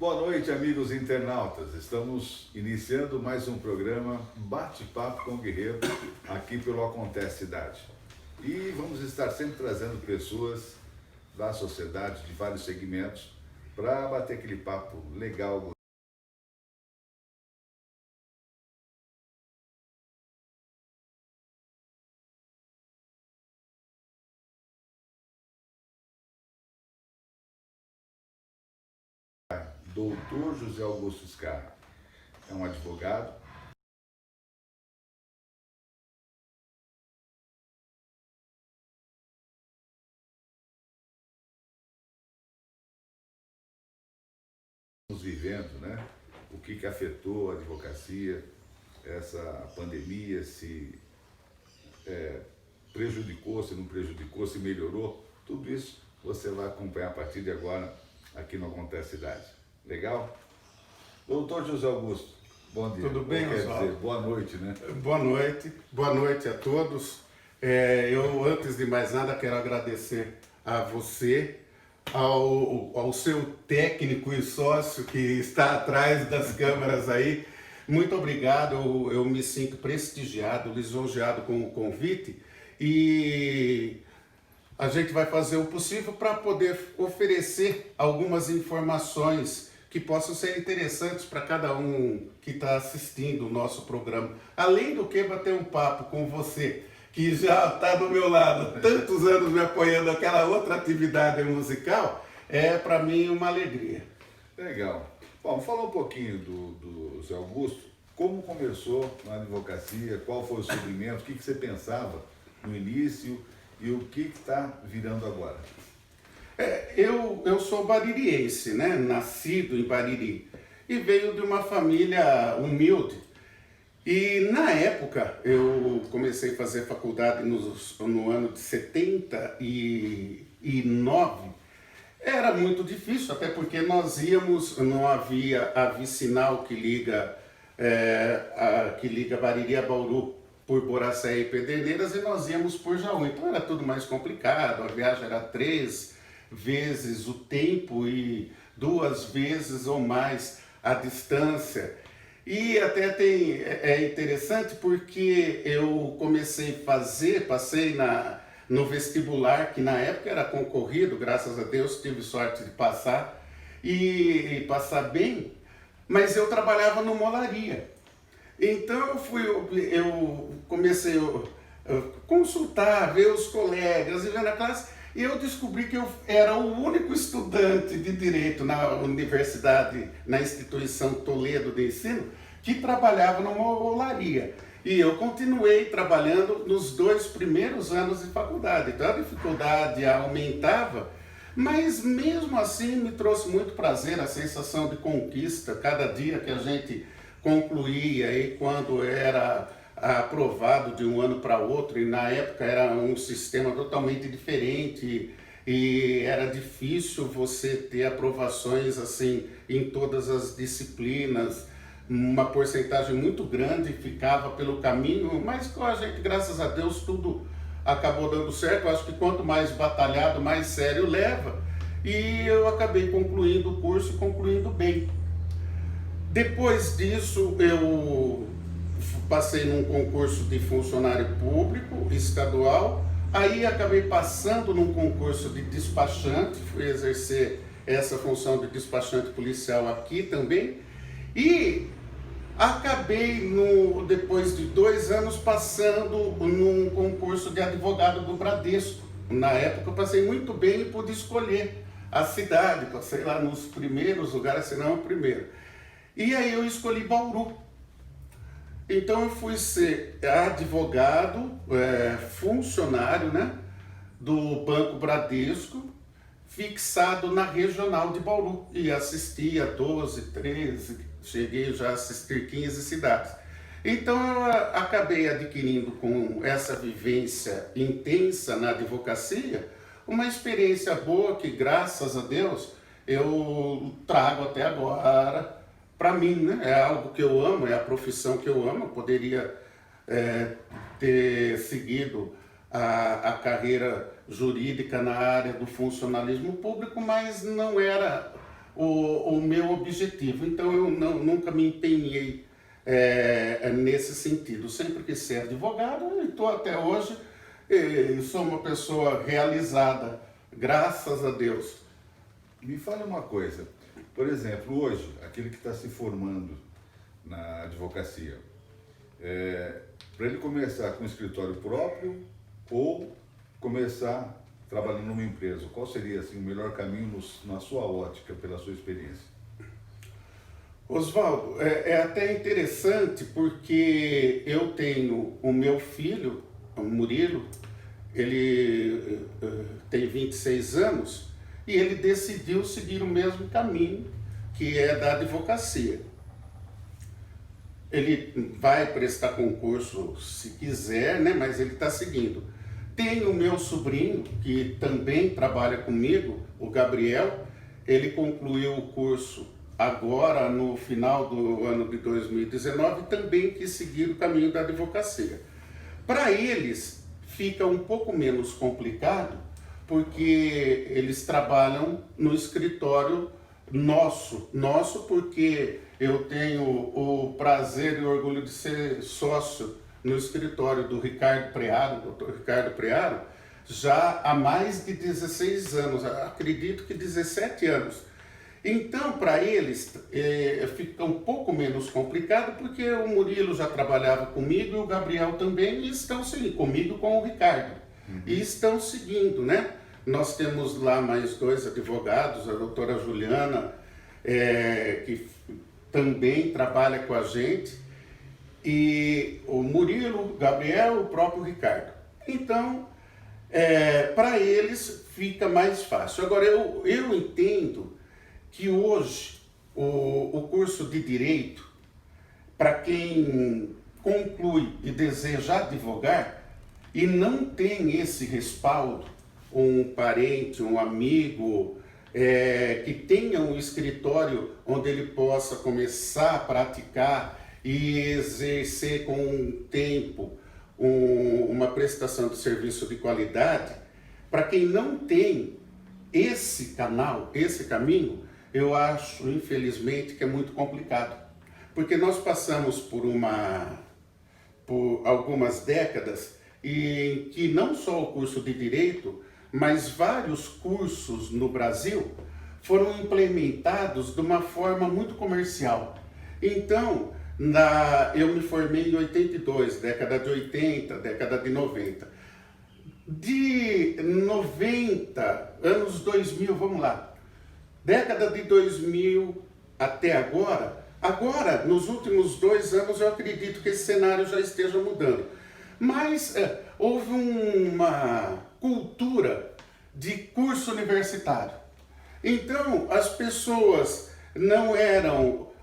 Boa noite, amigos internautas. Estamos iniciando mais um programa Bate-Papo com o Guerreiro, aqui pelo Acontece Cidade. E vamos estar sempre trazendo pessoas da sociedade, de vários segmentos, para bater aquele papo legal. Doutor José Augusto Scarra é um advogado, estamos vivendo, né? O que afetou a advocacia, essa pandemia, se prejudicou, se não prejudicou, se melhorou, tudo isso você vai acompanhar a partir de agora aqui no Acontece Cidade. Legal? Doutor José Augusto, bom dia. Tudo bem, quer Oswaldo? dizer, boa noite, né? Boa noite a todos. Eu, antes de mais nada, quero agradecer a você, ao seu técnico e sócio que está atrás das câmeras aí. Muito obrigado, eu me sinto prestigiado, lisonjeado com o convite e a gente vai fazer o possível para poder oferecer algumas informações que possam ser interessantes para cada um que está assistindo o nosso programa. Além do que, bater um papo com você, que já está do meu lado, tantos anos me apoiando naquela outra atividade musical, é para mim uma alegria. Legal. Bom, fala um pouquinho do Zé Augusto. Como começou na advocacia? Qual foi o segmento? O que você pensava no início e o que está virando agora? Eu sou baririense, né? Nascido em Bariri e veio de uma família humilde. E na época eu comecei a fazer faculdade no ano de 79. Era muito difícil, até porque nós íamos, não havia a vicinal que liga Bariri a Bauru por Boracé e Pederneiras, e nós íamos por Jaú. Então era tudo mais complicado, a viagem era 3 vezes o tempo e 2 vezes ou mais a distância. E até é interessante porque eu comecei a passei no vestibular, que na época era concorrido, graças a Deus tive sorte de passar e passar bem, mas eu trabalhava numa olaria. Então eu comecei a consultar, ver os colegas e ver na classe, e eu descobri que eu era o único estudante de Direito na universidade, na instituição Toledo de Ensino, que trabalhava numa olaria. E eu continuei trabalhando nos 2 primeiros anos de faculdade. Então a dificuldade aumentava, mas mesmo assim me trouxe muito prazer, a sensação de conquista, cada dia que a gente concluía e quando era aprovado de um ano para outro, e na época era um sistema totalmente diferente e era difícil você ter aprovações assim em todas as disciplinas, uma porcentagem muito grande ficava pelo caminho, mas com a gente, graças a Deus, tudo acabou dando certo. Eu acho que quanto mais batalhado, mais sério leva, e eu acabei concluindo o curso, concluindo bem. Depois disso, eu passei num concurso de funcionário público estadual, aí acabei passando num concurso de despachante, fui exercer essa função de despachante policial aqui também, e acabei, depois de 2 anos, passando num concurso de advogado do Bradesco. Na época eu passei muito bem e pude escolher a cidade, passei lá nos primeiros lugares, se não o primeiro. E aí eu escolhi Bauru. Então eu fui ser advogado, funcionário, né, do Banco Bradesco, fixado na regional de Bauru. E assisti a 12, 13, cheguei já a assistir 15 cidades. Então eu acabei adquirindo, com essa vivência intensa na advocacia, uma experiência boa que, graças a Deus, eu trago até agora para mim, né? É algo que eu amo, é a profissão que eu amo. Eu poderia ter seguido a carreira jurídica na área do funcionalismo público, mas não era o meu objetivo. Então eu nunca me empenhei nesse sentido. Sempre quis ser advogado e estou até hoje, sou uma pessoa realizada, graças a Deus. Me fale uma coisa, por exemplo, hoje, aquele que está se formando na advocacia, para ele começar com um escritório próprio ou começar trabalhando numa empresa, qual seria assim, o melhor caminho na sua ótica, pela sua experiência? Oswaldo, é até interessante porque eu tenho o meu filho, o Murilo, ele tem 26 anos e ele decidiu seguir o mesmo caminho, que é da advocacia. Ele vai prestar concurso se quiser, né? Mas ele está seguindo. Tem o meu sobrinho, que também trabalha comigo, o Gabriel. Ele concluiu o curso agora, no final do ano de 2019, e também quis seguir o caminho da advocacia. Para eles, fica um pouco menos complicado, porque eles trabalham no escritório nosso porque eu tenho o prazer e o orgulho de ser sócio no escritório do Ricardo Prearo, doutor Ricardo Prearo, já há mais de 16 anos, acredito que 17 anos. Então, para eles, fica um pouco menos complicado, porque o Murilo já trabalhava comigo e o Gabriel também, e estão seguindo, comigo com o Ricardo, e estão seguindo, né? Nós temos lá mais 2 advogados, a doutora Juliana, que também trabalha com a gente, e o Murilo, o Gabriel e o próprio Ricardo. Então, para eles fica mais fácil. Agora, eu entendo que hoje o curso de Direito, para quem conclui e deseja advogar e não tem esse respaldo, um parente, um amigo, que tenha um escritório onde ele possa começar a praticar e exercer com um tempo uma prestação de serviço de qualidade, para quem não tem esse canal, esse caminho, eu acho, infelizmente, que é muito complicado. Porque nós passamos por algumas décadas em que não só o curso de Direito, mas vários cursos no Brasil foram implementados de uma forma muito comercial. Então, eu me formei em 82, década de 80, década de 90. De 90, anos 2000, vamos lá, década de 2000 até agora, nos últimos 2 anos, eu acredito que esse cenário já esteja mudando. Mas houve uma cultura de curso universitário. Então, as pessoas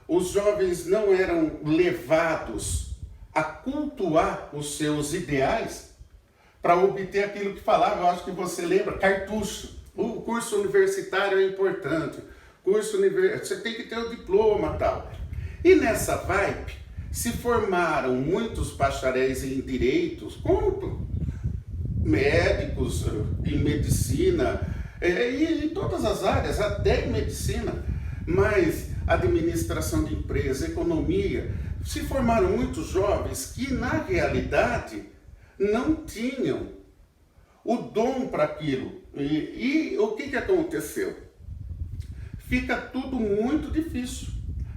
os jovens não eram levados a cultuar os seus ideais para obter aquilo que falava. Eu acho que você lembra, cartucho. O curso universitário é importante. Você tem que ter o diploma e tal. E nessa vibe, se formaram muitos bacharéis em direitos, como médicos, em medicina, e em todas as áreas, até em medicina, mas administração de empresa, economia, se formaram muitos jovens que, na realidade, não tinham o dom para aquilo. E o que aconteceu? Fica tudo muito difícil.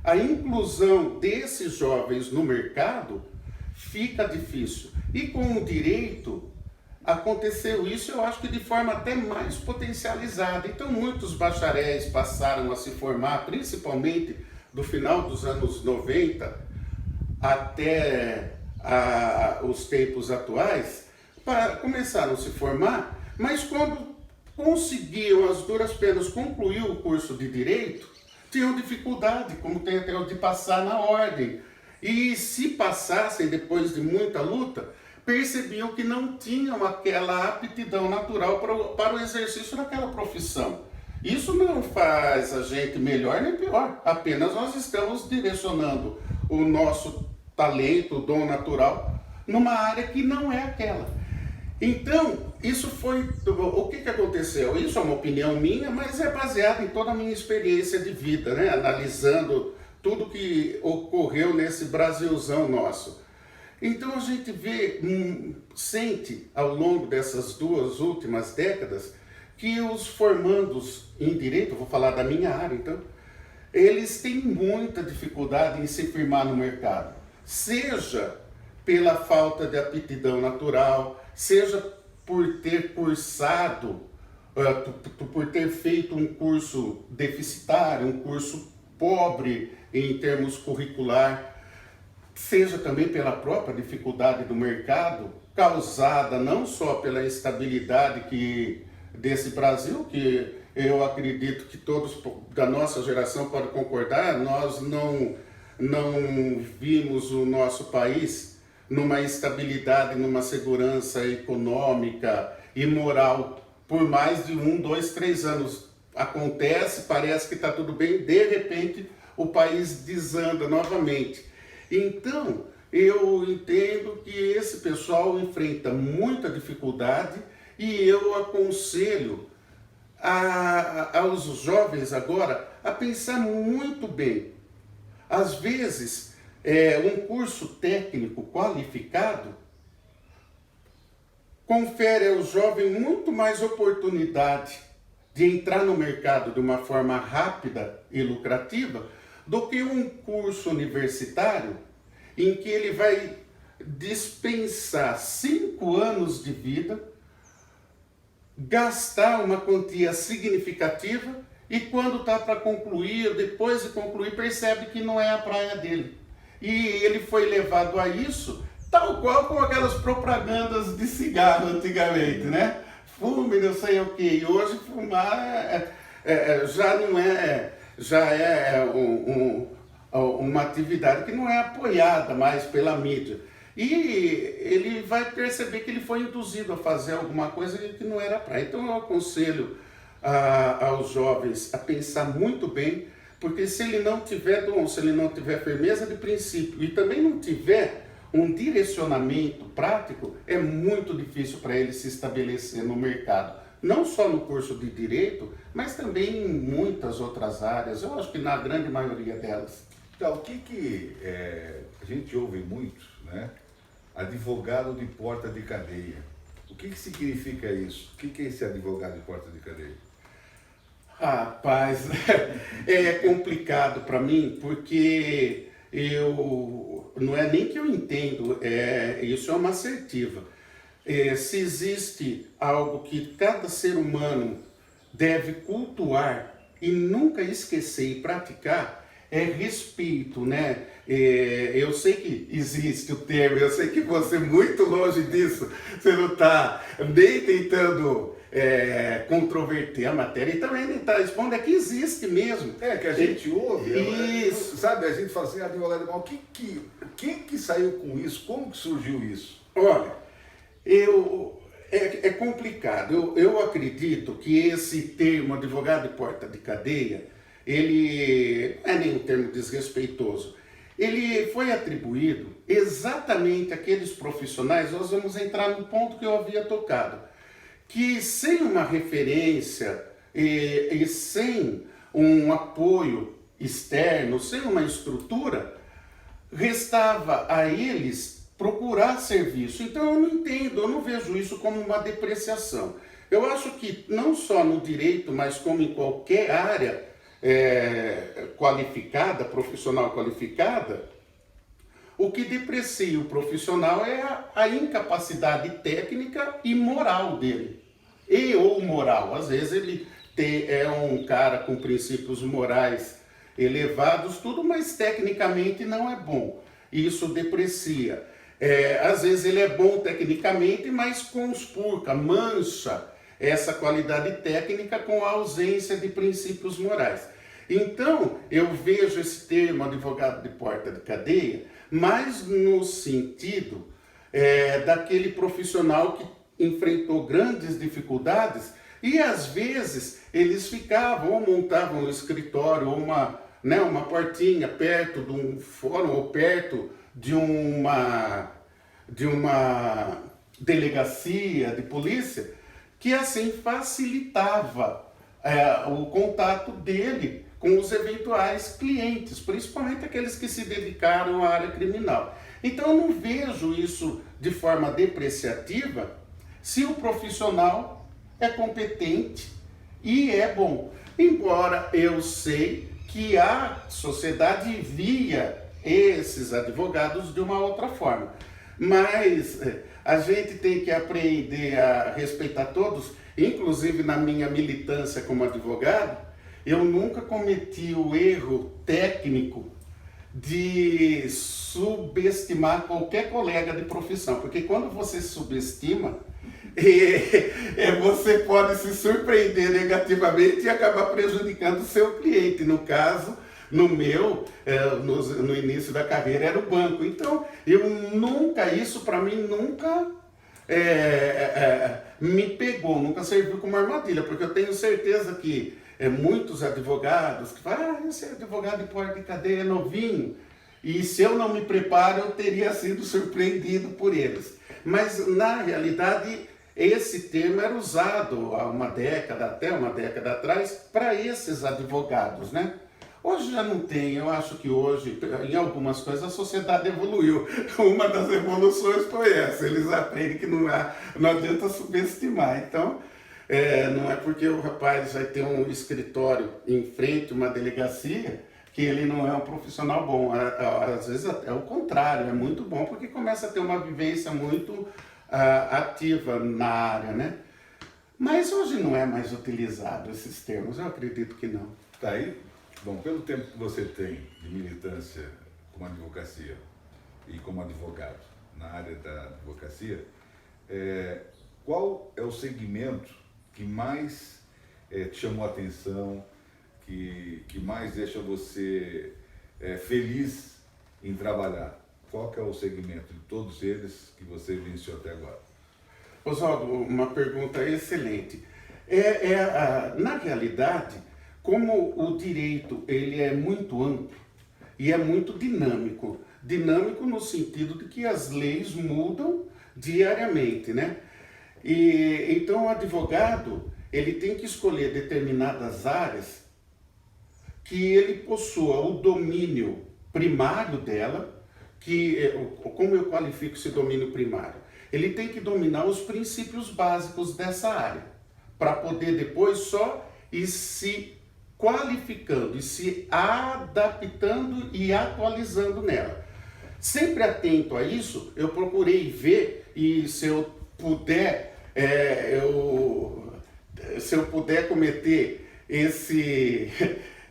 A inclusão desses jovens no mercado fica difícil. E com o direito, aconteceu isso, eu acho que de forma até mais potencializada. Então, muitos bacharéis passaram a se formar, principalmente do final dos anos 90 até os tempos atuais, começaram a se formar, mas quando conseguiam, as duras penas, concluir o curso de Direito, tinham dificuldade, como tem até o de passar na ordem. E se passassem, depois de muita luta, percebiam que não tinham aquela aptidão natural para o exercício daquela profissão. Isso não faz a gente melhor nem pior, apenas nós estamos direcionando o nosso talento, o dom natural, numa área que não é aquela. Então, isso foi... O que aconteceu? Isso é uma opinião minha, mas é baseado em toda a minha experiência de vida, né? Analisando tudo que ocorreu nesse Brasilzão nosso. Então a gente vê, sente ao longo dessas 2 últimas décadas que os formandos em direito, vou falar da minha área então, eles têm muita dificuldade em se firmar no mercado, seja pela falta de aptidão natural, seja por ter cursado, por ter feito um curso deficitário, um curso pobre em termos curricular, seja também pela própria dificuldade do mercado, causada não só pela instabilidade desse Brasil, que eu acredito que todos da nossa geração podem concordar, nós não vimos o nosso país numa estabilidade, numa segurança econômica e moral por mais de 1, 2, 3 anos. Acontece, parece que está tudo bem, de repente o país desanda novamente. Então, eu entendo que esse pessoal enfrenta muita dificuldade e eu aconselho aos jovens agora a pensar muito bem. Às vezes, um curso técnico qualificado confere ao jovem muito mais oportunidade de entrar no mercado de uma forma rápida e lucrativa do que um curso universitário em que ele vai dispensar 5 anos de vida, gastar uma quantia significativa e quando está para concluir, depois de concluir, percebe que não é a praia dele. E ele foi levado a isso, tal qual com aquelas propagandas de cigarro antigamente, né? Fume, não sei o que. E hoje fumar já não é... já é uma atividade que não é apoiada mais pela mídia. E ele vai perceber que ele foi induzido a fazer alguma coisa que não era para. Então eu aconselho aos jovens a pensar muito bem, porque se ele não tiver dom, se ele não tiver firmeza de princípio e também não tiver um direcionamento prático, é muito difícil para ele se estabelecer no mercado. Não só no curso de Direito, mas também em muitas outras áreas, eu acho que na grande maioria delas. Então, o que a gente ouve muito, né? Advogado de porta de cadeia. O que significa isso? O que é esse advogado de porta de cadeia? Rapaz, é complicado para mim, porque não é nem que eu entendo, isso é uma assertiva. Se existe algo que cada ser humano deve cultuar e nunca esquecer e praticar, é respeito, né? Eu sei que existe o termo, eu sei que você é muito longe disso, você não está nem tentando controverter a matéria e também nem está expondo, é que existe mesmo. É, que a gente ouve, isso. Sabe, a gente fala assim, advogado mal, quem que saiu com isso? Como que surgiu isso? Olha, é complicado. Eu acredito que esse termo advogado de porta de cadeia, ele não é nenhum termo desrespeitoso. Ele foi atribuído exatamente àqueles profissionais, nós vamos entrar no ponto que eu havia tocado, que sem uma referência e sem um apoio externo, sem uma estrutura, restava a eles procurar serviço. Então eu não entendo, eu não vejo isso como uma depreciação. Eu acho que não só no direito, mas como em qualquer área qualificada, profissional qualificada, o que deprecia o profissional é a incapacidade técnica e moral dele. Ou moral, às vezes ele é um cara com princípios morais elevados, tudo, mas tecnicamente não é bom. Isso deprecia. Às vezes ele é bom tecnicamente, mas conspurca, mancha essa qualidade técnica com a ausência de princípios morais. Então, eu vejo esse termo advogado de porta de cadeia mais no sentido daquele profissional que enfrentou grandes dificuldades e às vezes eles ficavam ou montavam um escritório ou uma portinha perto de um fórum ou perto de uma delegacia de polícia, que assim facilitava o contato dele com os eventuais clientes, principalmente aqueles que se dedicaram à área criminal. Então eu não vejo isso de forma depreciativa se o profissional é competente e é bom. Embora eu sei que a sociedade via esses advogados de uma outra forma. Mas a gente tem que aprender a respeitar todos, inclusive na minha militância como advogado, eu nunca cometi o erro técnico de subestimar qualquer colega de profissão, porque quando você subestima, você pode se surpreender negativamente e acabar prejudicando o seu cliente. No caso, no meu, no início da carreira, era o banco. Então, isso para mim nunca me pegou, nunca serviu como armadilha, porque eu tenho certeza que muitos advogados que falam, esse advogado de porta de cadeia é novinho, e se eu não me preparo, eu teria sido surpreendido por eles. Mas, na realidade, esse termo era usado há até uma década atrás, para esses advogados, né? Hoje já não tem, eu acho que hoje, em algumas coisas, a sociedade evoluiu. Uma das evoluções foi essa, eles aprendem que não adianta subestimar. Então, não é porque o rapaz vai ter um escritório em frente a uma delegacia que ele não é um profissional bom. Às vezes é o contrário, é muito bom, porque começa a ter uma vivência muito ativa na área, né? Mas hoje não é mais utilizado esses termos, eu acredito que não. Tá aí? Bom, pelo tempo que você tem de militância como advocacia e como advogado na área da advocacia, qual é o segmento que mais te chamou a atenção, que mais deixa você feliz em trabalhar? Qual que é o segmento de todos eles que você venceu até agora? Oswaldo, uma pergunta excelente. Na realidade, como o direito ele é muito amplo e é muito dinâmico no sentido de que as leis mudam diariamente, né? E então o advogado ele tem que escolher determinadas áreas que ele possua o domínio primário dela, como eu qualifico esse domínio primário? Ele tem que dominar os princípios básicos dessa área, para poder depois só ir se qualificando e se adaptando e atualizando nela. Sempre atento a isso, eu procurei ver, e se eu puder, cometer esse...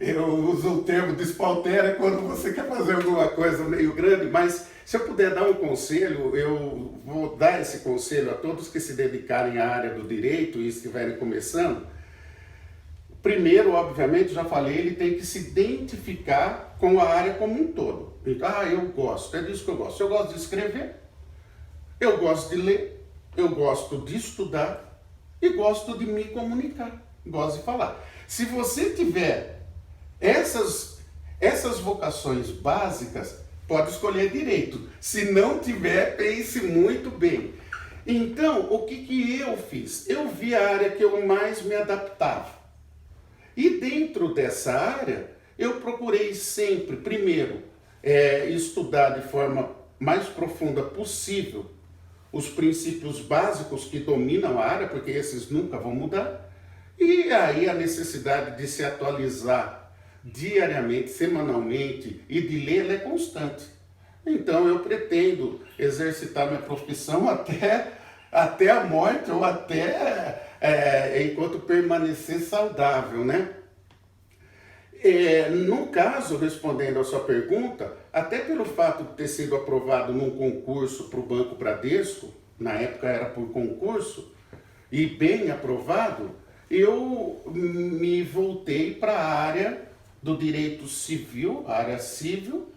Eu uso o termo despautéria quando você quer fazer alguma coisa meio grande, mas se eu puder dar um conselho, eu vou dar esse conselho a todos que se dedicarem à área do direito e estiverem começando. Primeiro, obviamente, já falei, ele tem que se identificar com a área como um todo. Então, eu gosto, é disso que eu gosto. Eu gosto de escrever, eu gosto de ler, eu gosto de estudar e gosto de me comunicar, gosto de falar. Se você tiver essas vocações básicas, pode escolher direito. Se não tiver, pense muito bem. Então, o que eu fiz? Eu vi a área que eu mais me adaptava. E dentro dessa área, eu procurei sempre, primeiro, estudar de forma mais profunda possível os princípios básicos que dominam a área, porque esses nunca vão mudar. E aí a necessidade de se atualizar diariamente, semanalmente e de ler, ela é constante. Então eu pretendo exercitar minha profissão até a morte ou até enquanto permanecer saudável, né? No caso, respondendo a sua pergunta, até pelo fato de ter sido aprovado num concurso para o Banco Bradesco, na época era por concurso, e bem aprovado, eu me voltei para a área do direito civil, a área civil,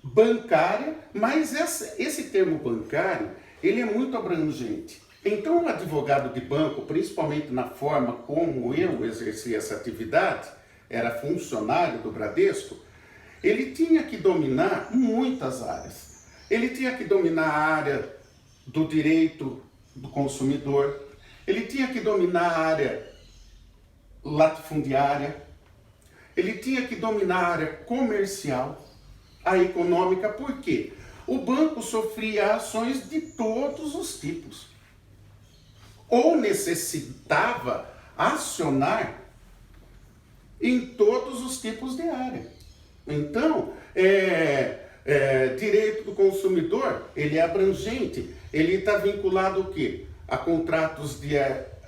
bancária, mas esse termo bancário, ele é muito abrangente. Então, o advogado de banco, principalmente na forma como eu exerci essa atividade, era funcionário do Bradesco, ele tinha que dominar muitas áreas. Ele tinha que dominar a área do direito do consumidor, ele tinha que dominar a área latifundiária, ele tinha que dominar a área comercial, a econômica, por quê? O banco sofria ações de todos os tipos, ou necessitava acionar em todos os tipos de área. Então, direito do consumidor, ele é abrangente, ele está vinculado o quê? A contratos de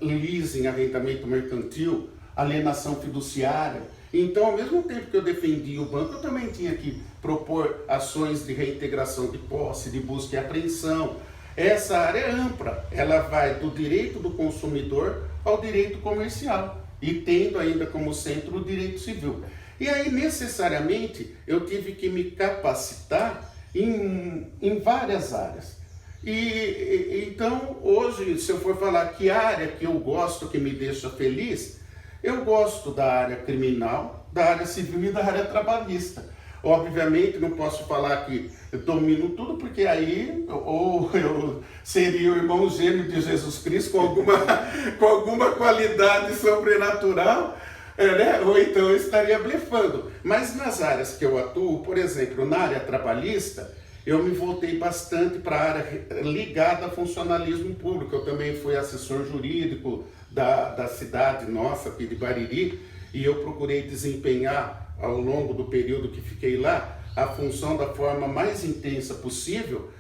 leasing, arrendamento mercantil, alienação fiduciária. Então, ao mesmo tempo que eu defendia o banco, eu também tinha que propor ações de reintegração de posse, de busca e apreensão. Essa área é ampla, ela vai do direito do consumidor ao direito comercial, e tendo ainda como centro o direito civil. E aí, necessariamente, eu tive que me capacitar em várias áreas. Então, hoje, se eu for falar que área que eu gosto, que me deixa feliz, eu gosto da área criminal, da área civil e da área trabalhista. Obviamente, não posso falar que eu domino tudo, porque aí ou eu seria o irmão gêmeo de Jesus Cristo com alguma qualidade sobrenatural, né? Ou então eu estaria blefando. Mas nas áreas que eu atuo, por exemplo, na área trabalhista, eu me voltei bastante para a área ligada a funcionalismo público. Eu também fui assessor jurídico da cidade nossa, aqui de Bariri, e eu procurei desempenhar, ao longo do período que fiquei lá, a função da forma mais intensa possível,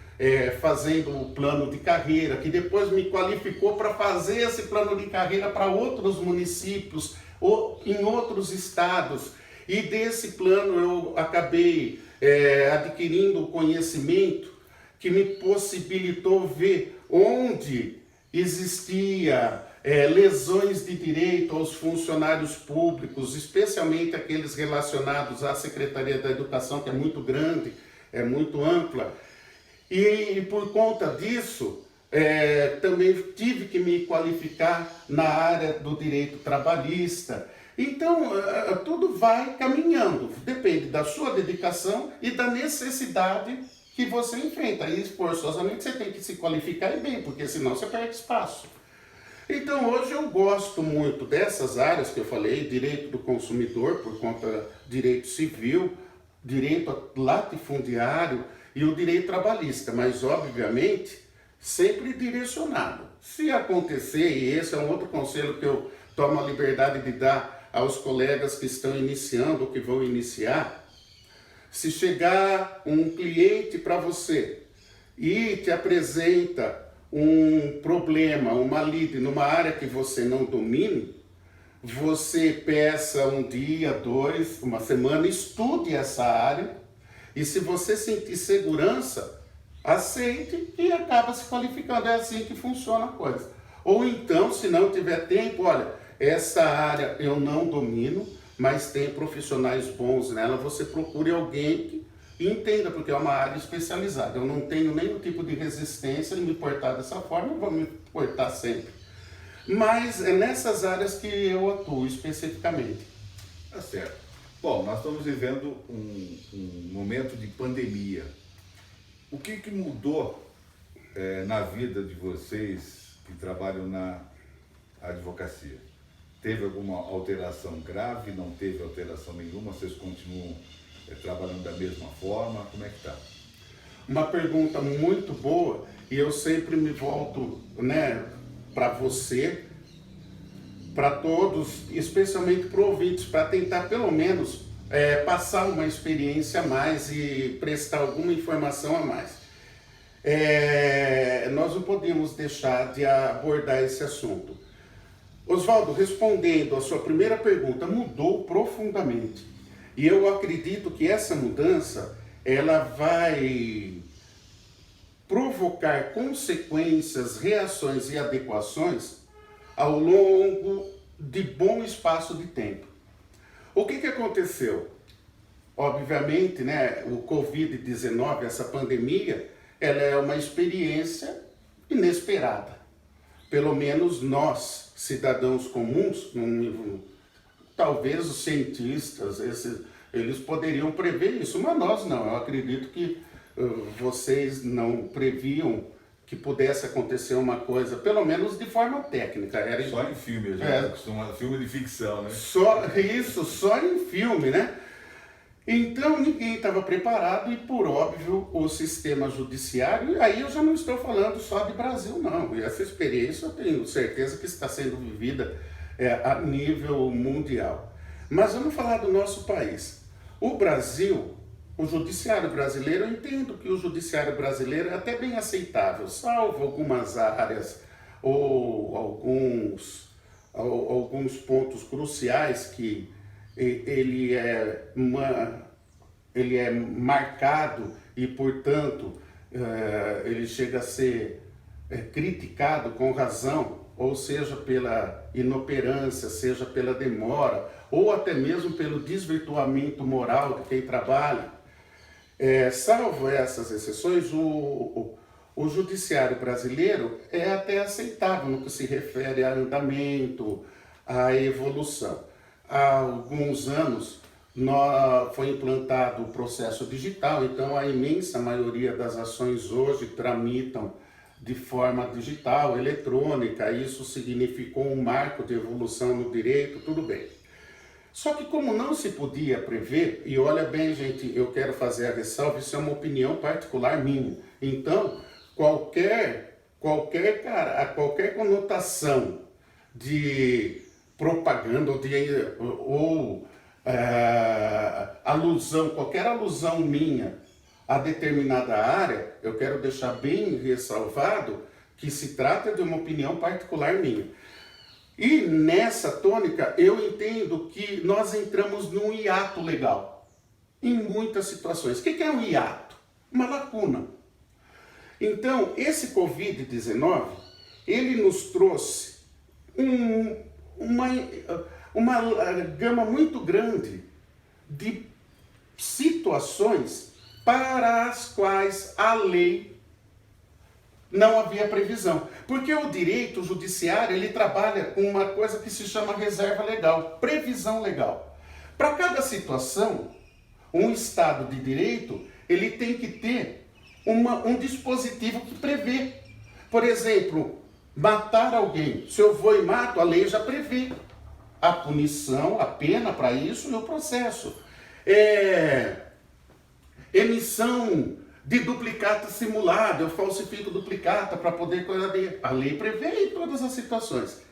fazendo o plano de carreira, que depois me qualificou para fazer esse plano de carreira para outros municípios, ou em outros estados. E desse plano eu acabei adquirindo o conhecimento que me possibilitou ver onde existia lesões de direito aos funcionários públicos, especialmente aqueles relacionados à Secretaria da Educação, que é muito grande, é muito ampla. E por conta disso, também tive que me qualificar na área do direito trabalhista. Então, tudo vai caminhando, depende da sua dedicação e da necessidade que você enfrenta. E forçosamente você tem que se qualificar e bem, porque senão você perde espaço. Então, hoje eu gosto muito dessas áreas que eu falei, direito do consumidor, por conta direito civil, direito latifundiário e o direito trabalhista, mas obviamente sempre direcionado. Se acontecer, e esse é um outro conselho que eu tomo a liberdade de dar aos colegas que estão iniciando ou que vão iniciar, se chegar um cliente para você e te apresenta um problema, uma lide numa área que você não domine, você peça um dia, 2, uma semana, estude essa área e se você sentir segurança, aceite e acaba se qualificando. É assim que funciona a coisa. Ou então, se não tiver tempo, olha, essa área eu não domino, mas tem profissionais bons nela, você procure alguém que entenda, porque é uma área especializada. Eu não tenho nenhum tipo de resistência em me portar dessa forma, eu vou me portar sempre. Mas é nessas áreas que eu atuo especificamente. Tá certo. Bom, nós estamos vivendo um momento de pandemia. O que mudou na vida de vocês que trabalham na advocacia? Teve alguma alteração grave? Não teve alteração nenhuma? Vocês continuam trabalhando da mesma forma? Como é que está? Uma pergunta muito boa, e eu sempre me volto, para você, para todos, especialmente para ouvintes, para tentar pelo menos passar uma experiência a mais e prestar alguma informação a mais. Nós não podemos deixar de abordar esse assunto. Oswaldo, respondendo a sua primeira pergunta, mudou profundamente. E eu acredito que essa mudança, ela vai provocar consequências, reações e adequações ao longo de bom espaço de tempo. O que aconteceu? Obviamente, o Covid-19, essa pandemia, ela é uma experiência inesperada. Pelo menos nós, cidadãos comuns, talvez os cientistas, eles poderiam prever isso, mas nós não. Eu acredito que vocês não previam que pudesse acontecer uma coisa, pelo menos de forma técnica. Era só em filme, a gente costuma, filme de ficção, né? Só em filme, né? Então ninguém estava preparado e, por óbvio, o sistema judiciário, e aí eu já não estou falando só de Brasil, não. E essa experiência eu tenho certeza que está sendo vivida a nível mundial. Mas vamos falar do nosso país. O Brasil, o judiciário brasileiro, eu entendo que o judiciário brasileiro é até bem aceitável, salvo algumas áreas ou alguns pontos cruciais que ele é marcado e, portanto, ele chega a ser criticado com razão, ou seja pela inoperância, seja pela demora, ou até mesmo pelo desvirtuamento moral de quem trabalha. Salvo essas exceções, o judiciário brasileiro é até aceitável no que se refere a andamento, a evolução. Há alguns anos foi implantado o processo digital, então a imensa maioria das ações hoje tramitam de forma digital, eletrônica. Isso significou um marco de evolução no direito, tudo bem. Só que como não se podia prever, e olha bem, gente, eu quero fazer a ressalva, isso é uma opinião particular minha. Então, qualquer conotação de propaganda ou alusão, qualquer alusão minha a determinada área, eu quero deixar bem ressalvado que se trata de uma opinião particular minha. E nessa tônica, eu entendo que nós entramos num hiato legal, em muitas situações. O que é um hiato? Uma lacuna. Então, esse Covid-19, ele nos trouxe uma gama muito grande de situações para as quais a lei não havia previsão. Porque o direito judiciário, ele trabalha com uma coisa que se chama reserva legal, previsão legal. Para cada situação, um Estado de direito, ele tem que ter um dispositivo que prevê. Por exemplo, matar alguém. Se eu vou e mato, a lei já prevê a punição, a pena para isso e o processo. Emissão de duplicata simulada, eu falsifico duplicata para poder coisa dele. A lei prevê em todas as situações.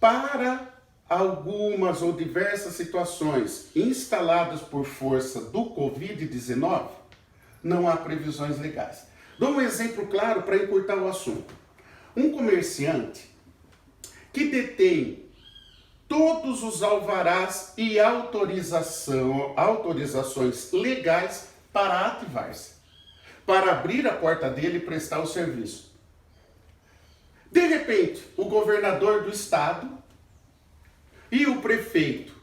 Para algumas ou diversas situações instaladas por força do Covid-19, não há previsões legais. Dou um exemplo claro para encurtar o assunto. Um comerciante que detém todos os alvarás e autorizações legais para ativar-se, para abrir a porta dele e prestar o serviço. De repente, o governador do estado e o prefeito,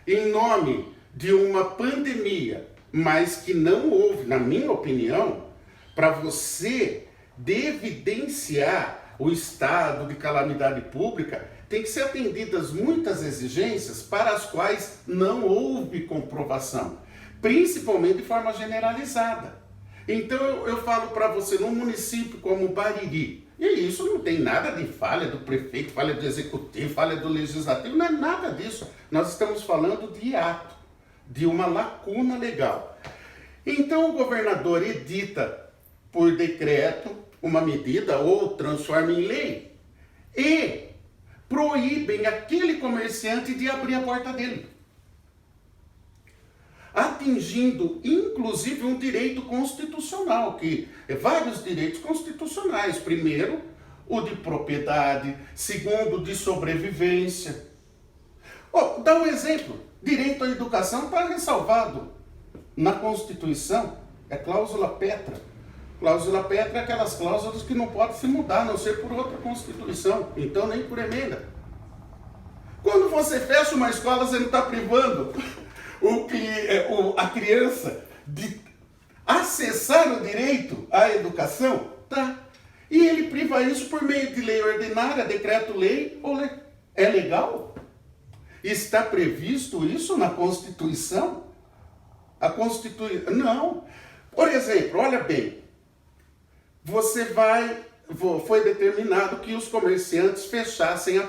em nome de uma pandemia, mas que não houve, na minha opinião, para você evidenciar o estado de calamidade pública, tem que ser atendidas muitas exigências para as quais não houve comprovação, principalmente de forma generalizada. Então eu falo para você, num município como Bariri, e isso não tem nada de falha do prefeito, falha do executivo, falha do legislativo, não é nada disso. Nós estamos falando de ato, de uma lacuna legal. Então o governador edita por decreto uma medida ou transforma em lei e proíbem aquele comerciante de abrir a porta dele, atingindo inclusive um direito constitucional, que é vários direitos constitucionais. Primeiro, o de propriedade. Segundo, de sobrevivência. Dá um exemplo. Direito à educação está ressalvado na Constituição. É cláusula pétrea. Cláusula pétrea é aquelas cláusulas que não podem se mudar, a não ser por outra Constituição. Então, nem por emenda. Quando você fecha uma escola, você não está privando a criança de acessar o direito à educação? Tá. E ele priva isso por meio de lei ordinária, decreto-lei ou lei. É legal? Está previsto isso na Constituição? A Constituição... Não. Por exemplo, olha bem. Você vai foi determinado que os comerciantes fechassem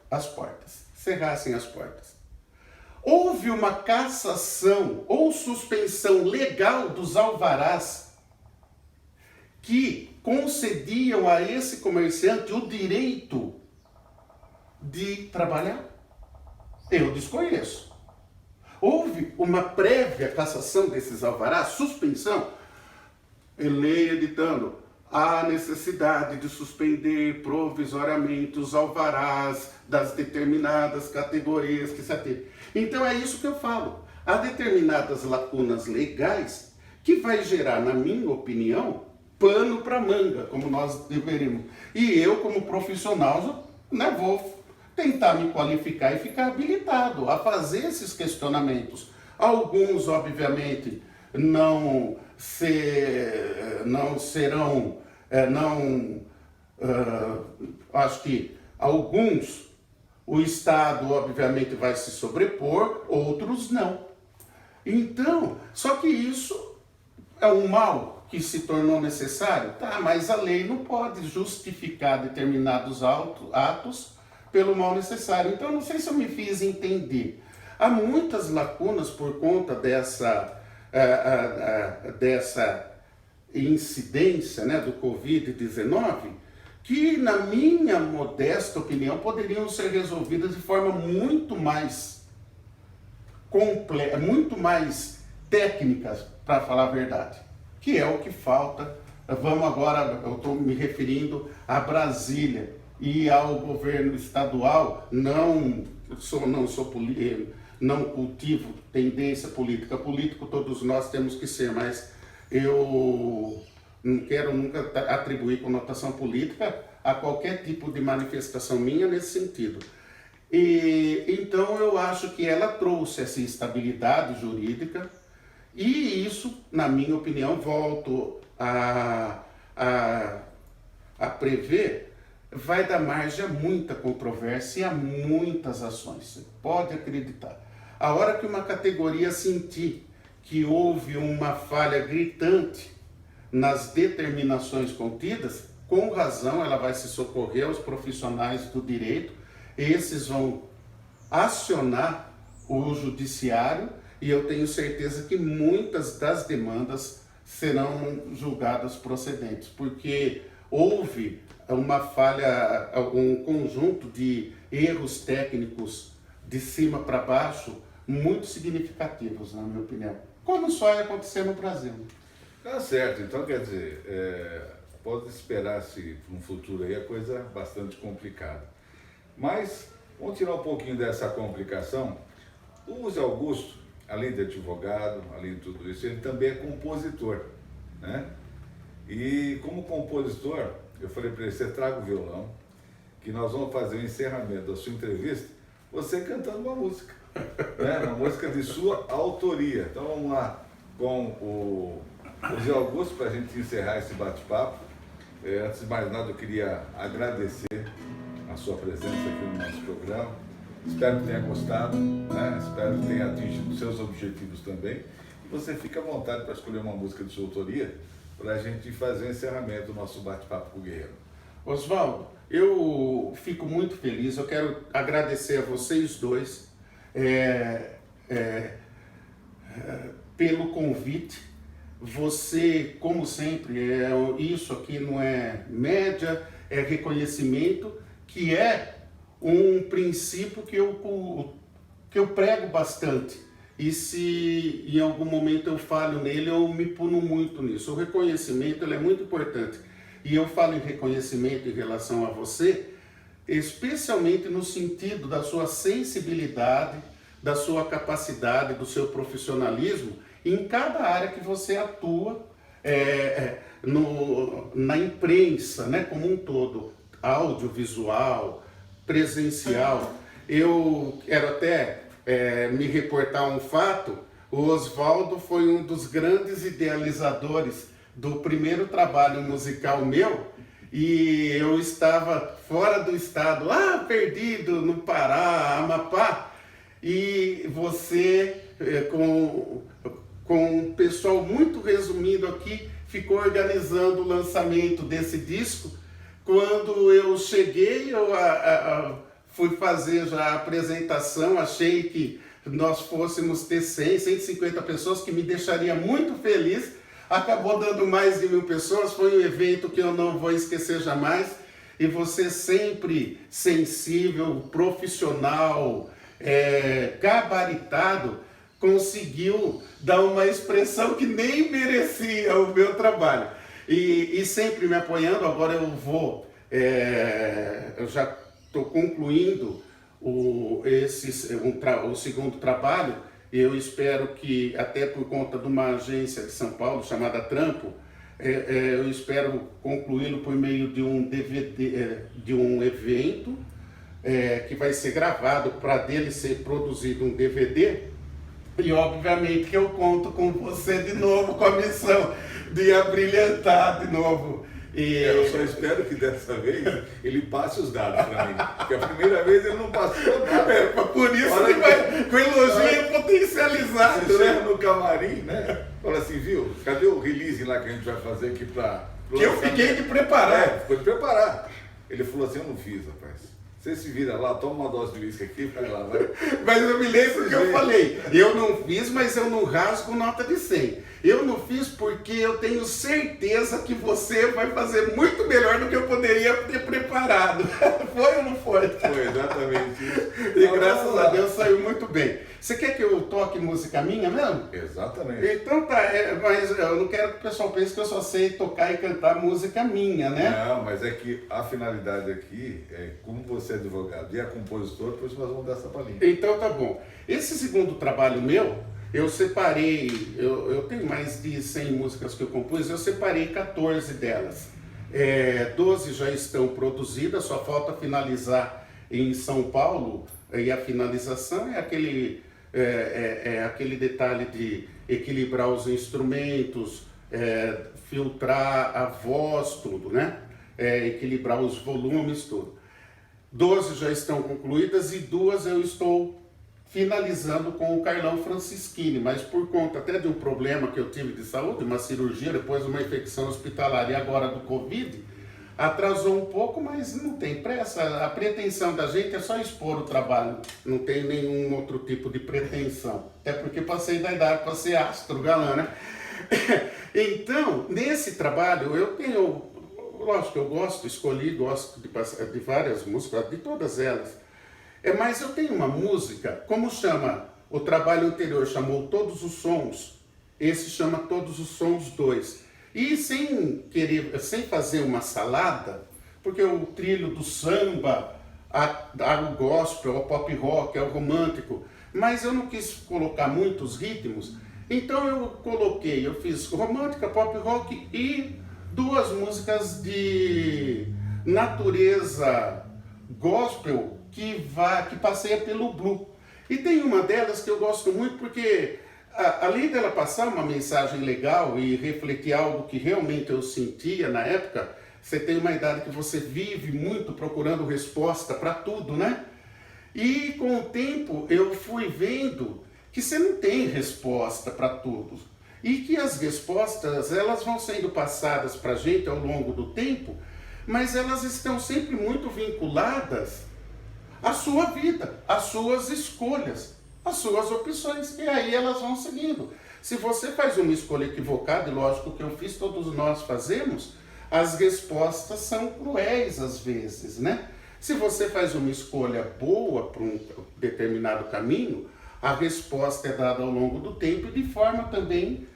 as portas, cerrassem as portas. Houve uma cassação ou suspensão legal dos alvarás que concediam a esse comerciante o direito de trabalhar? Eu desconheço. Houve uma prévia cassação desses alvarás, suspensão? Lei editando, há necessidade de suspender provisoriamente os alvarás das determinadas categorias que se atendem. Então é isso que eu falo. Há determinadas lacunas legais que vai gerar, na minha opinião, pano para manga, como nós deveríamos. E eu, como profissional, vou tentar me qualificar e ficar habilitado a fazer esses questionamentos. Alguns, obviamente, acho que alguns o Estado, obviamente, vai se sobrepor, outros não. Então, só que isso é um mal que se tornou necessário? Tá, mas a lei não pode justificar determinados atos pelo mal necessário. Então, não sei se eu me fiz entender. Há muitas lacunas por conta dessa incidência, né, do Covid-19, que, na minha modesta opinião, poderiam ser resolvidas de forma muito mais completa, muito mais técnicas, para falar a verdade, que é o que falta. Vamos agora, eu estou me referindo a Brasília e ao governo estadual. Não cultivo tendência política. Político todos nós temos que ser, mas eu não quero nunca atribuir conotação política a qualquer tipo de manifestação minha nesse sentido. E então eu acho que ela trouxe essa estabilidade jurídica, e isso, na minha opinião, volto a prever, vai dar margem a muita controvérsia e a muitas ações. Você pode acreditar. A hora que uma categoria sentir que houve uma falha gritante nas determinações contidas, com razão ela vai se socorrer aos profissionais do direito. Esses vão acionar o judiciário, e eu tenho certeza que muitas das demandas serão julgadas procedentes, porque houve uma falha, um conjunto de erros técnicos de cima para baixo muito significativos, na minha opinião, como só ia acontecer no Brasil. Tá certo, então quer dizer, pode esperar-se no futuro aí a coisa bastante complicada. Mas vamos tirar um pouquinho dessa complicação. O Zé Augusto, além de advogado, além de tudo isso, ele também é compositor, né? E como compositor, eu falei para ele, você traga o violão, que nós vamos fazer o encerramento da sua entrevista, você cantando uma música, né? Uma música de sua autoria. Então vamos lá com o Zé Augusto para a gente encerrar esse bate-papo. Antes de mais nada, eu queria agradecer a sua presença aqui no nosso programa. Espero que tenha gostado, né? Espero que tenha atingido os seus objetivos também. E você fica à vontade para escolher uma música de sua autoria para a gente fazer o encerramento do nosso bate-papo com o Guerreiro. Oswaldo, eu fico muito feliz. Eu quero agradecer a vocês dois pelo convite. Você, como sempre, isso aqui não é média, é reconhecimento, que é um princípio que eu prego bastante. E se em algum momento eu falho nele, eu me puno muito nisso. O reconhecimento, ele é muito importante. E eu falo em reconhecimento em relação a você, especialmente no sentido da sua sensibilidade, da sua capacidade, do seu profissionalismo, em cada área que você atua, na imprensa, né, como um todo, audiovisual, presencial. Eu quero até me reportar um fato. O Oswaldo foi um dos grandes idealizadores do primeiro trabalho musical meu, e eu estava fora do estado, lá perdido no Pará, Amapá, e você, com um pessoal muito resumido aqui, ficou organizando o lançamento desse disco, quando eu cheguei, eu fui fazer já a apresentação, achei que nós fôssemos ter 100, 150 pessoas, que me deixaria muito feliz. Acabou dando mais de 1000 pessoas, foi um evento que eu não vou esquecer jamais. E você sempre sensível, profissional, gabaritado, conseguiu dar uma expressão que nem merecia o meu trabalho. E sempre me apoiando. Agora eu já estou concluindo o segundo trabalho, e eu espero que, até por conta de uma agência de São Paulo chamada Trampo, eu espero concluí-lo por meio de um DVD, de um evento que vai ser gravado, para dele ser produzido um DVD. E obviamente que eu conto com você de novo, com a missão de abrilhantar de novo. Eu só espero que dessa vez ele passe os dados para mim, porque a primeira vez ele não passou nada. Por isso que vai, com elogio potencializado. Você chega no camarim, né? Fala assim, viu? Cadê o release lá que a gente vai fazer aqui para... Que eu fiquei de preparar. Ficou de preparar. Ele falou assim, eu não fiz, rapaz. Você se vira lá, toma uma dose de uísque aqui, vai lá, vai. Mas eu me lembro que eu falei, eu não fiz, mas eu não rasgo nota de 100. Eu não fiz porque eu tenho certeza que você vai fazer muito melhor do que eu poderia ter preparado. Foi ou não foi? Foi exatamente isso. E graças a Deus saiu muito bem. Você quer que eu toque música minha mesmo? Exatamente. Então tá, mas eu não quero que o pessoal pense que eu só sei tocar e cantar música minha, né? Não, mas é que a finalidade aqui é, como você é advogado e é compositor, por isso nós vamos dar essa palhinha. Então tá bom. Esse segundo trabalho meu, eu separei, eu tenho mais de 100 músicas que eu compus, eu separei 14 delas. 12 já estão produzidas, só falta finalizar em São Paulo, e a finalização é aquele detalhe de equilibrar os instrumentos, filtrar a voz, tudo, né? Equilibrar os volumes, tudo. 12 já estão concluídas e 2 eu estou finalizando com o Carlão Francischini, mas por conta até de um problema que eu tive de saúde, uma cirurgia, depois uma infecção hospitalar e agora do Covid, atrasou um pouco, mas não tem pressa. A pretensão da gente é só expor o trabalho, não tem nenhum outro tipo de pretensão. Até porque passei da idade para ser astro galã, né? Então, nesse trabalho, eu tenho, lógico que eu gosto de várias músicas, de todas elas. Mas eu tenho uma música, como chama, o trabalho anterior chamou Todos os Sons, esse chama Todos os Sons 2. E sem fazer uma salada, porque o trilho do samba, o gospel, o pop rock, é o romântico, mas eu não quis colocar muitos ritmos, então eu fiz romântica, pop rock e 2 músicas de natureza gospel que passeia pelo blues. E tem uma delas que eu gosto muito porque, além dela passar uma mensagem legal e refletir algo que realmente eu sentia na época, você tem uma idade que você vive muito procurando resposta para tudo, né? E com o tempo eu fui vendo que você não tem resposta para tudo. E que as respostas, elas vão sendo passadas para a gente ao longo do tempo, mas elas estão sempre muito vinculadas à sua vida, às suas escolhas, às suas opções. E aí elas vão seguindo. Se você faz uma escolha equivocada, e lógico que eu fiz, todos nós fazemos, as respostas são cruéis às vezes, né? Se você faz uma escolha boa para um determinado caminho, a resposta é dada ao longo do tempo e de forma também,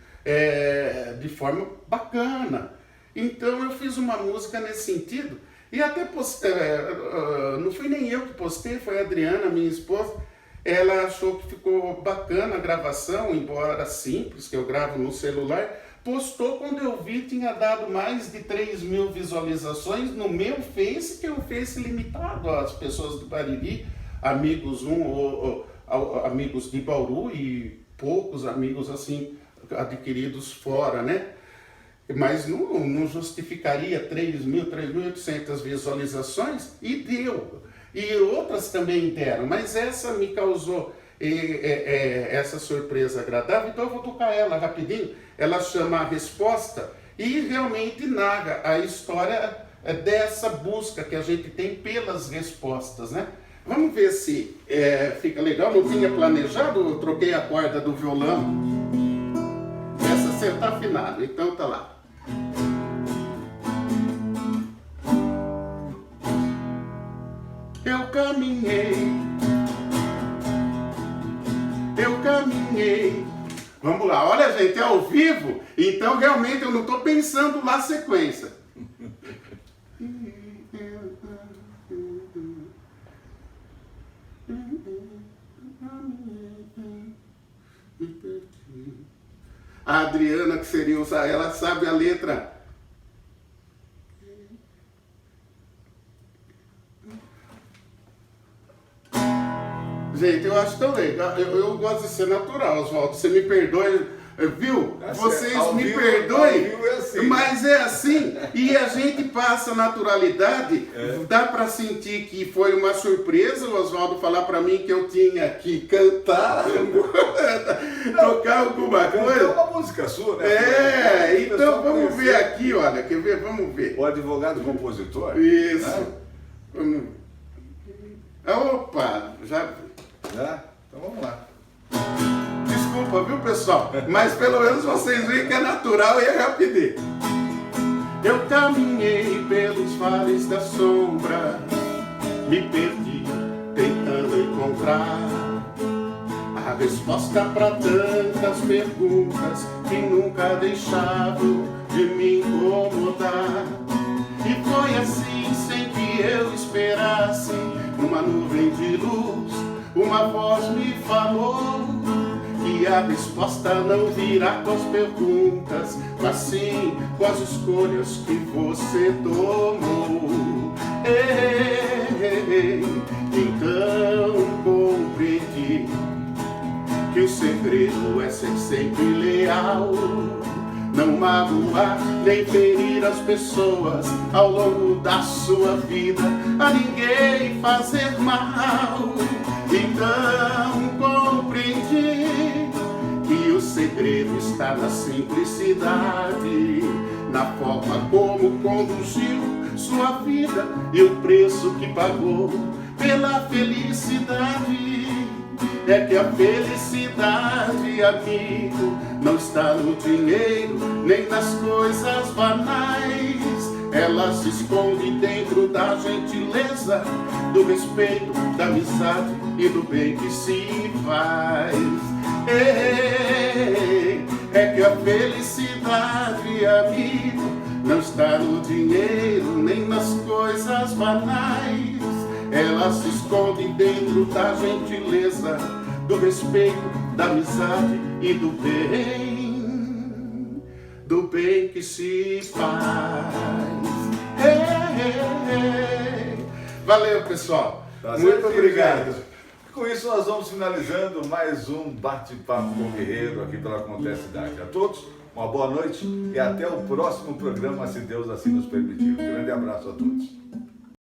de forma bacana. Então eu fiz uma música nesse sentido, e até postei, não fui nem eu que postei, foi a Adriana, minha esposa. Ela achou que ficou bacana a gravação, embora simples, que eu gravo no celular. Postou, quando eu vi, tinha dado mais de 3.000 visualizações no meu Face, que é um Face limitado às pessoas do Bariri, amigos amigos de Bauru e poucos amigos assim adquiridos fora, né? Mas não justificaria 3.000, 3.800 visualizações, e deu. E outras também deram, mas essa me causou essa surpresa agradável, então eu vou tocar ela rapidinho. Ela chama A Resposta e realmente narra a história é dessa busca que a gente tem pelas respostas, né? Vamos ver se fica legal. Não tinha planejado, eu troquei a corda do violão. Essa você tá afinado, então tá lá. Eu caminhei. Vamos lá, olha gente, é ao vivo, então realmente eu não estou pensando na sequência. A Adriana, que seria ela sabe a letra. Gente, eu acho tão legal. Eu gosto de ser natural, Oswaldo. Você me perdoe, viu? Vocês me perdoem, assim, mas é assim. E a gente passa naturalidade. Dá para sentir que foi uma surpresa o Oswaldo falar para mim que eu tinha que cantar, tocar alguma coisa. É uma música sua, né? Então vamos ver aqui, olha. Quer ver? Vamos ver. O advogado compositor? Isso. Né? Vamos. Opa, já. Então vamos lá. Desculpa, viu, pessoal? Mas pelo menos vocês veem que é natural e é rapidez. Eu caminhei pelos vales da sombra, me perdi tentando encontrar a resposta para tantas perguntas que nunca deixavam de me incomodar. E foi assim, sem que eu esperasse, uma nuvem de luz, uma voz me falou que a resposta não virá com as perguntas, mas sim com as escolhas que você tomou. Então compreendi que o segredo é ser sempre leal, não magoar nem ferir as pessoas ao longo da sua vida, a ninguém fazer mal. Então compreendi que o segredo está na simplicidade, na forma como conduziu sua vida e o preço que pagou pela felicidade. É que a felicidade, amigo, não está no dinheiro nem nas coisas banais. Ela se esconde dentro da gentileza, do respeito, da amizade e do bem que se faz. É que a felicidade, amigo, não está no dinheiro nem nas coisas banais. Ela se esconde dentro da gentileza, do respeito, da amizade e do bem que se faz. Valeu, pessoal. Muito obrigado. Com isso, nós vamos finalizando mais um Bate-Papo com o Guerreiro aqui pela Acontece Cidade. A todos, uma boa noite e até o próximo programa, se Deus assim nos permitir. Um grande abraço a todos.